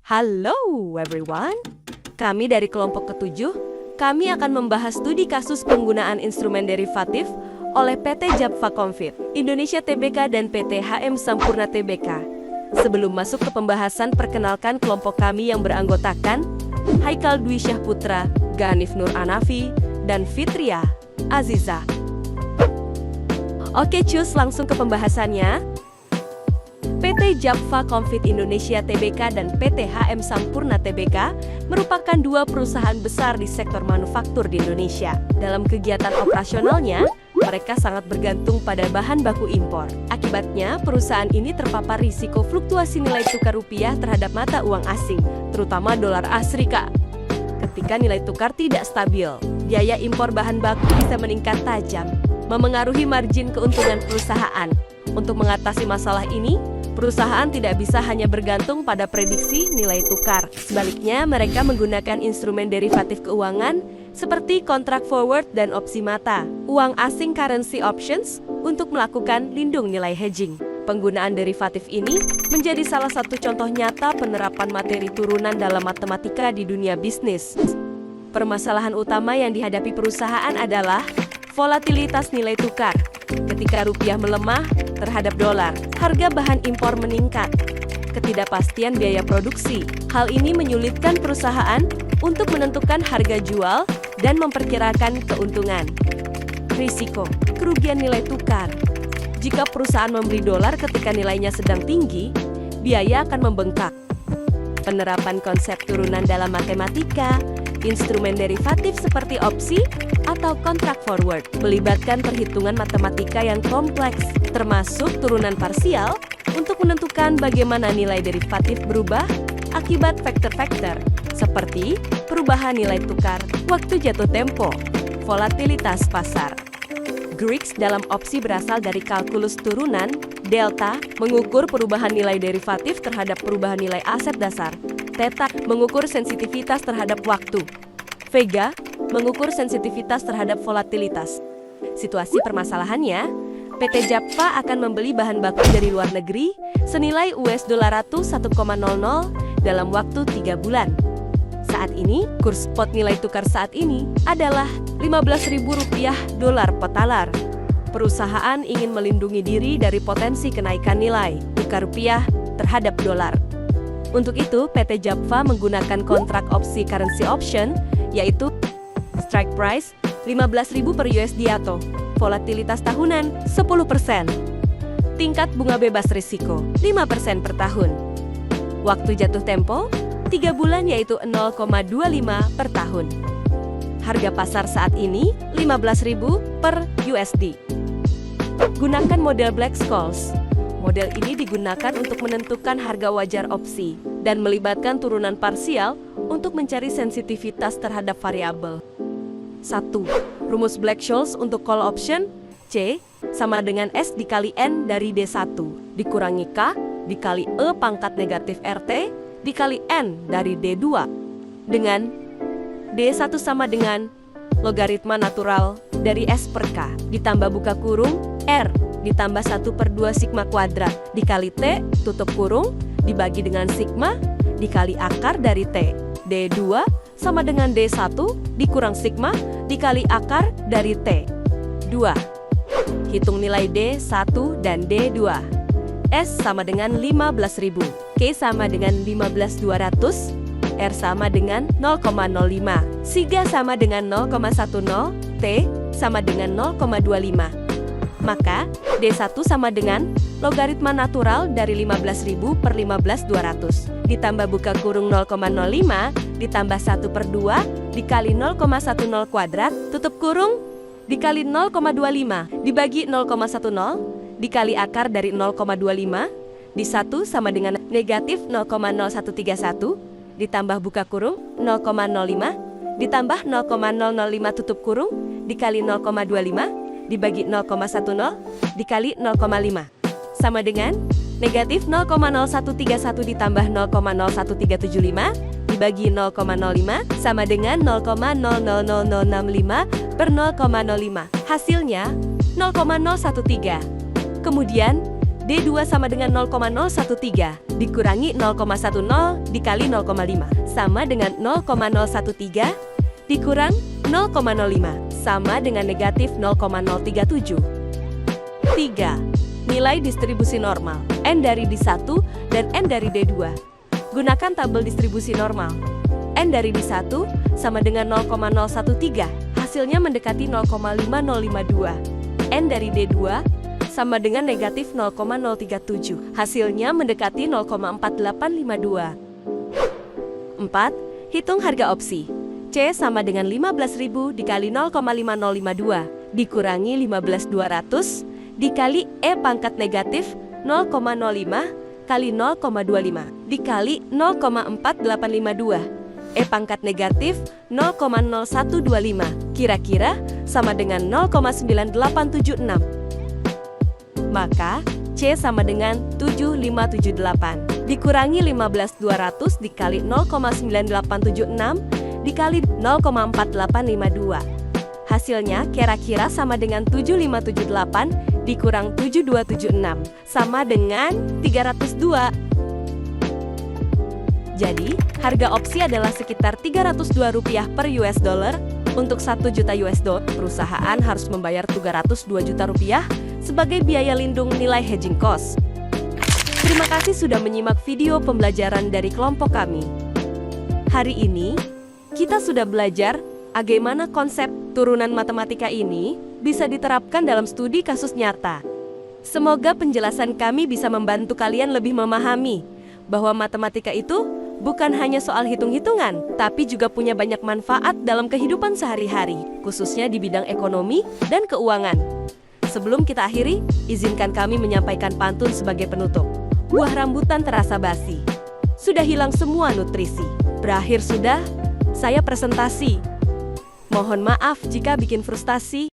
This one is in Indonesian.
Halo everyone, kami dari kelompok ketujuh, kami akan membahas studi kasus penggunaan instrumen derivatif oleh PT Japfa Confit, Indonesia Tbk dan PT HM Sampurna Tbk. Sebelum masuk ke pembahasan, perkenalkan kelompok kami yang beranggotakan Haikal Dwi Syahputra, Ganif Nur Anafi, dan Fitria Aziza. Oke cus, langsung ke pembahasannya. PT Japfa Confit Indonesia Tbk dan PT HM Sampurna Tbk merupakan dua perusahaan besar di sektor manufaktur di Indonesia. Dalam kegiatan operasionalnya, mereka sangat bergantung pada bahan baku impor. Akibatnya, perusahaan ini terpapar risiko fluktuasi nilai tukar rupiah terhadap mata uang asing, terutama dolar Amerika. Ketika nilai tukar tidak stabil, biaya impor bahan baku bisa meningkat tajam, memengaruhi margin keuntungan perusahaan. Untuk mengatasi masalah ini, perusahaan tidak bisa hanya bergantung pada prediksi nilai tukar. Sebaliknya, mereka menggunakan instrumen derivatif keuangan seperti kontrak forward dan opsi mata, uang asing currency options, untuk melakukan lindung nilai hedging. Penggunaan derivatif ini menjadi salah satu contoh nyata penerapan materi turunan dalam matematika di dunia bisnis. Permasalahan utama yang dihadapi perusahaan adalah volatilitas nilai tukar. Ketika rupiah melemah terhadap dolar, harga bahan impor meningkat. Ketidakpastian biaya produksi. Hal ini menyulitkan perusahaan untuk menentukan harga jual dan memperkirakan keuntungan. Risiko, kerugian nilai tukar. Jika perusahaan membeli dolar ketika nilainya sedang tinggi, biaya akan membengkak. Penerapan konsep turunan dalam matematika, instrumen derivatif seperti opsi atau kontrak forward melibatkan perhitungan matematika yang kompleks, termasuk turunan parsial, untuk menentukan bagaimana nilai derivatif berubah akibat faktor-faktor seperti perubahan nilai tukar, waktu jatuh tempo, volatilitas pasar. Greeks dalam opsi berasal dari kalkulus turunan, delta, mengukur perubahan nilai derivatif terhadap perubahan nilai aset dasar, theta, mengukur sensitivitas terhadap waktu, vega, mengukur sensitivitas terhadap volatilitas. Situasi permasalahannya, PT Japfa akan membeli bahan baku dari luar negeri senilai US$100 1,00 dalam waktu 3 bulan. Saat ini, kurs spot nilai tukar saat ini adalah Rp15.000 dolar petalar. Perusahaan ingin melindungi diri dari potensi kenaikan nilai tukar rupiah terhadap dolar. Untuk itu, PT Japfa menggunakan kontrak opsi currency option, yaitu strike price 15.000 per USD atau volatilitas tahunan 10%. Tingkat bunga bebas risiko 5% per tahun. Waktu jatuh tempo 3 bulan yaitu 0,25 per tahun. Harga pasar saat ini 15.000 per USD. Gunakan model Black-Scholes. Model ini digunakan untuk menentukan harga wajar opsi dan melibatkan turunan parsial untuk mencari sensitivitas terhadap variabel. 1. Rumus Black-Scholes untuk call option C sama dengan S dikali N dari D1 dikurangi K dikali E pangkat negatif RT dikali N dari D2 dengan D1 sama dengan logaritma natural dari S per K ditambah buka kurung R ditambah 1/2 sigma kuadrat dikali T tutup kurung dibagi dengan sigma dikali akar dari T. D2 sama dengan D1 dikurang sigma dikali akar dari T. 2. Hitung nilai D1 dan D2. S sama dengan 15.000, K sama dengan 15.200, R sama dengan 0,05, Siga sama dengan 0,10, T sama dengan 0,25. Maka, D1 sama dengan logaritma natural dari 15.000 per 15.200 ditambah buka kurung 0,05 ditambah 1/2 dikali 0,10 kuadrat tutup kurung dikali 0,25 dibagi 0,10 dikali akar dari 0,25 di 1 sama dengan negatif 0,0131 ditambah buka kurung 0,05 ditambah 0,005 tutup kurung dikali 0,25 dibagi 0,10 dikali 0,5 sama dengan negatif 0,0131 ditambah 0,01375 dibagi 0,05 sama dengan 0,000065 per 0,05. Hasilnya 0,013. Kemudian D2 sama dengan 0,013 dikurangi 0,10 dikali 0,5 sama dengan 0,013 dikurang 0,05 sama dengan negatif 0,037. 3. Nilai distribusi normal N dari D1 dan N dari D2. Gunakan tabel distribusi normal. N dari D1 sama dengan 0,013, hasilnya mendekati 0,5052. N dari D2 sama dengan negatif 0,037, hasilnya mendekati 0,4852. 4. Hitung harga opsi. C sama dengan 15.000 dikali 0,5052 dikurangi 15.200 dikali E pangkat negatif 0,05 kali 0,25 dikali 0,4852. E pangkat negatif 0,0125 kira-kira sama dengan 0,9876. Maka C sama dengan 7578 dikurangi 15.200 dikali 0,9876 dikali 0,4852. Hasilnya kira-kira sama dengan 7578 dikurang 7276 sama dengan 302. Jadi, harga opsi adalah sekitar Rp302 per US dollar. Untuk 1 juta US dollar, perusahaan harus membayar Rp302 juta sebagai biaya lindung nilai hedging cost. Terima kasih sudah menyimak video pembelajaran dari kelompok kami. Hari ini, kita sudah belajar bagaimana konsep turunan matematika ini bisa diterapkan dalam studi kasus nyata. Semoga penjelasan kami bisa membantu kalian lebih memahami bahwa matematika itu bukan hanya soal hitung-hitungan, tapi juga punya banyak manfaat dalam kehidupan sehari-hari, khususnya di bidang ekonomi dan keuangan. Sebelum kita akhiri, izinkan kami menyampaikan pantun sebagai penutup. Buah rambutan terasa basi, sudah hilang semua nutrisi. Berakhir sudah, saya presentasi. Mohon maaf jika bikin frustasi.